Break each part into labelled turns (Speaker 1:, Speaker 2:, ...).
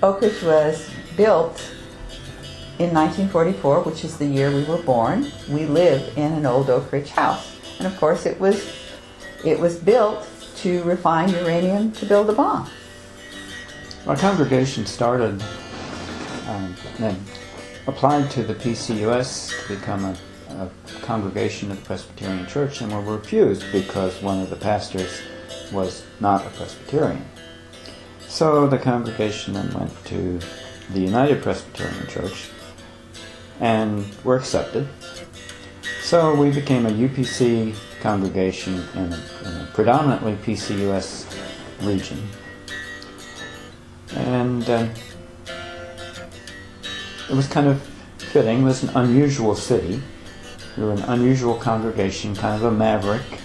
Speaker 1: Oak Ridge was built in 1944, which is the year we were born. We live in an old Oak Ridge house. And of course it was built to refine uranium to build a bomb.
Speaker 2: Our congregation started and applied to the PCUS to become a congregation of the Presbyterian Church, and were refused because one of the pastors was not a Presbyterian. So the congregation then went to the United Presbyterian Church and were accepted. So we became a UPC congregation in a predominantly PCUS region. And it was kind of fitting. It was an unusual city. We were an unusual congregation, kind of a maverick,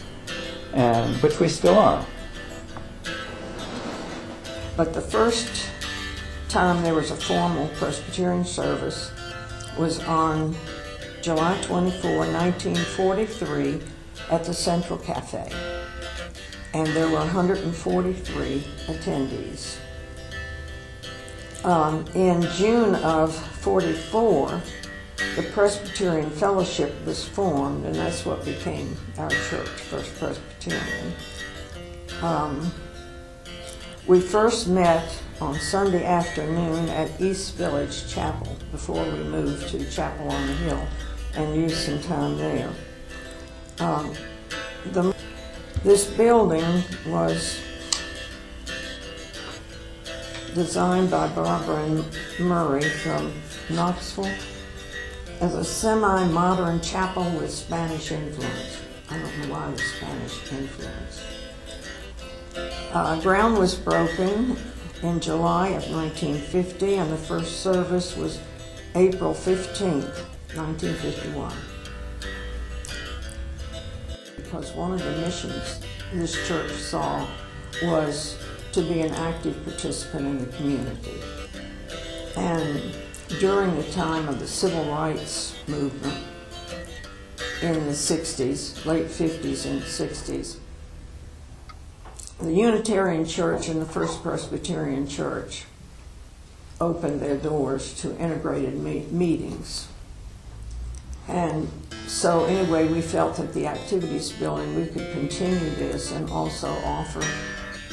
Speaker 2: and which we still are.
Speaker 3: But the first time there was a formal Presbyterian service was on July 24, 1943 at the Central Cafe. And there were 143 attendees. In June of 44, the Presbyterian Fellowship was formed, and that's what became our church, First Presbyterian. We first met on Sunday afternoon at East Village Chapel before we moved to Chapel on the Hill and used some time there. This building was designed by Barbara and Murray from Knoxville as a semi-modern chapel with Spanish influence. I don't know why the Spanish influence. Ground was broken in July of 1950, and the first service was April 15th, 1951. Because one of the missions this church saw was to be an active participant in the community. And during the time of the civil rights movement in the 60s, late 50s and 60s, the Unitarian Church and the First Presbyterian Church opened their doors to integrated meetings. And so anyway, we felt that the activities building, we could continue this and also offer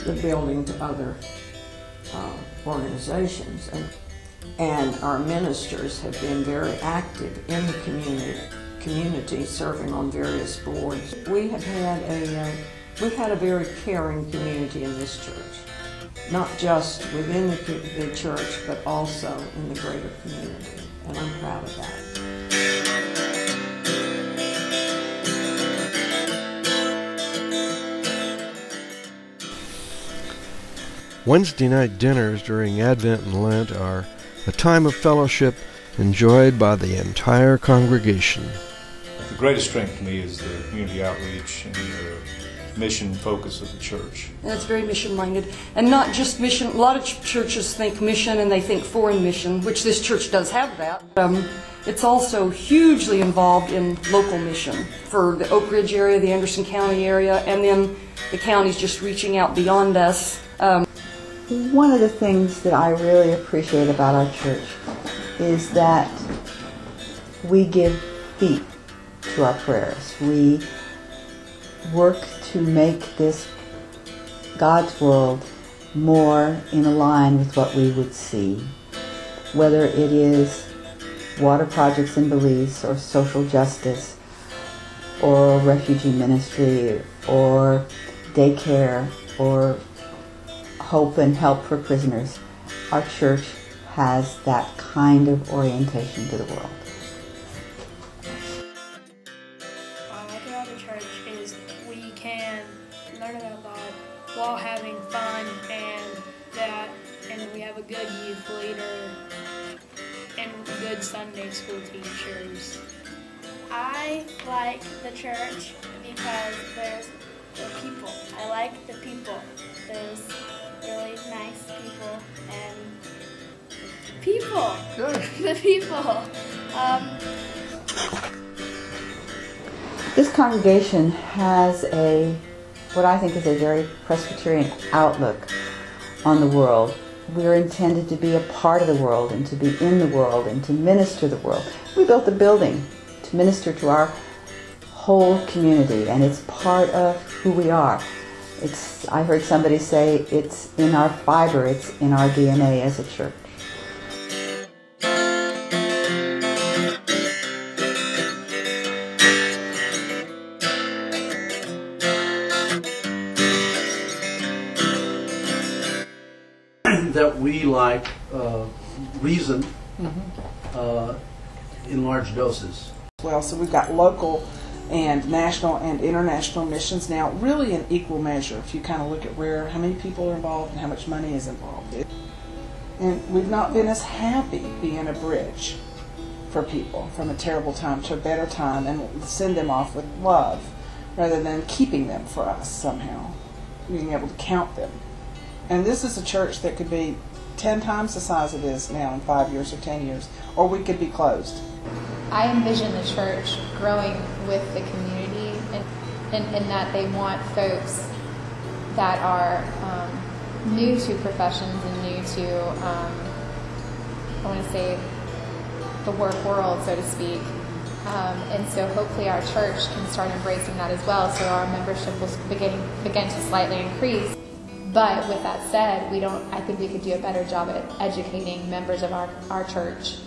Speaker 3: the building to other organizations. And our ministers have been very active in the community, serving on various boards. We've had a very caring community in this church, not just within the church, but also in the greater community, and I'm proud of that.
Speaker 4: Wednesday night dinners during Advent and Lent are a time of fellowship enjoyed by the entire congregation.
Speaker 5: The greatest strength to me is the community outreach and the mission focus of the church.
Speaker 6: And it's very mission-minded, and not just mission. A lot of churches think mission and they think foreign mission, which this church does have that. It's also hugely involved in local mission for the Oak Ridge area, the Anderson County area, and then the counties just reaching out beyond us.
Speaker 1: One of the things that I really appreciate about our church is that we give feet to our prayers. We work to make this God's world more in line with what we would see, whether it is water projects in Belize, or social justice, or refugee ministry, or daycare, or hope and help for prisoners. Our church has that kind of orientation to the world.
Speaker 7: What I like about the church is we can learn about God while having fun, and we have a good youth leader and good Sunday school teachers.
Speaker 8: I like the church because there's the people. I like the people. There's really nice people and people.
Speaker 4: Good.
Speaker 8: The people.
Speaker 1: This congregation has what I think is a very Presbyterian outlook on the world. we're intended to be a part of the world and to be in the world and to minister the world. We built the building to minister to our whole community, and it's part of who we are. I heard somebody say it's in our fiber, it's in our DNA as a church.
Speaker 9: That we like reason in large doses.
Speaker 10: Well, so we've got local and national and international missions now, really in equal measure. If you kind of look at how many people are involved and how much money is involved, and we've not been as happy being a bridge for people from a terrible time to a better time, and send them off with love rather than keeping them for us somehow, being able to count them. And this is a church that could be 10 times the size it is now in 5 years or 10 years, or we could be closed.
Speaker 11: I envision the church growing with the community, and that they want folks that are new to professions and new to, I want to say, the work world, so to speak. And so hopefully our church can start embracing that as well, so our membership will begin to slightly increase. But with that said, I think we could do a better job at educating members of our church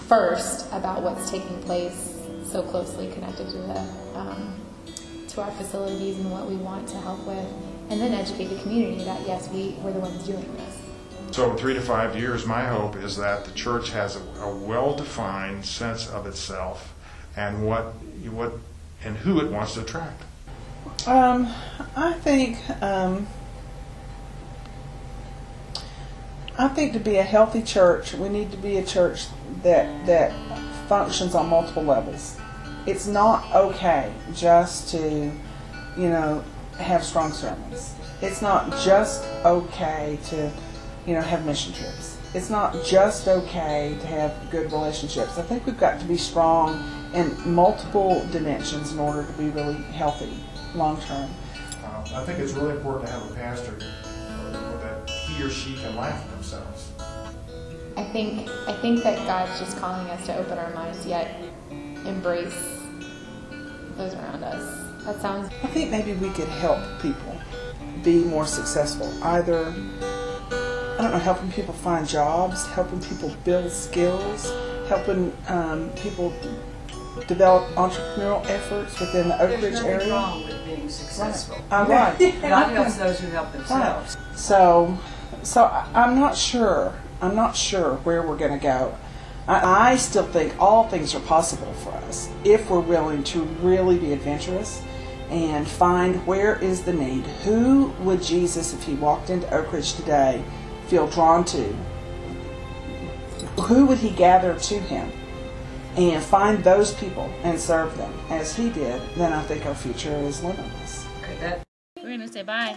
Speaker 11: first about what's taking place so closely connected to our facilities and what we want to help with, and then educate the community that yes, we're the ones doing this.
Speaker 12: So in 3 to 5 years, my hope is that the church has a well-defined sense of itself and and who it wants to attract.
Speaker 10: I think to be a healthy church, we need to be a church that functions on multiple levels. It's not okay just to, have strong sermons. It's not just okay to, have mission trips. It's not just okay to have good relationships. I think we've got to be strong in multiple dimensions in order to be really healthy long term.
Speaker 12: I think it's really important to have a pastor that he or she can laugh at themselves.
Speaker 11: I think that God's just calling us to open our minds, yet embrace those around us.
Speaker 10: I think maybe we could help people be more successful. Either, helping people find jobs, helping people build skills, helping people develop entrepreneurial efforts within the Oak Ridge area.
Speaker 3: There's nothing wrong with being successful.
Speaker 10: Right.
Speaker 3: God helps those who help themselves.
Speaker 10: Right. So I'm not sure. I'm not sure where we're going to go. I still think all things are possible for us if we're willing to really be adventurous and find where is the need. Who would Jesus, if he walked into Oak Ridge today, feel drawn to? Who would he gather to him? And find those people and serve them as he did, then I think our future is limitless.
Speaker 8: We're going to say bye.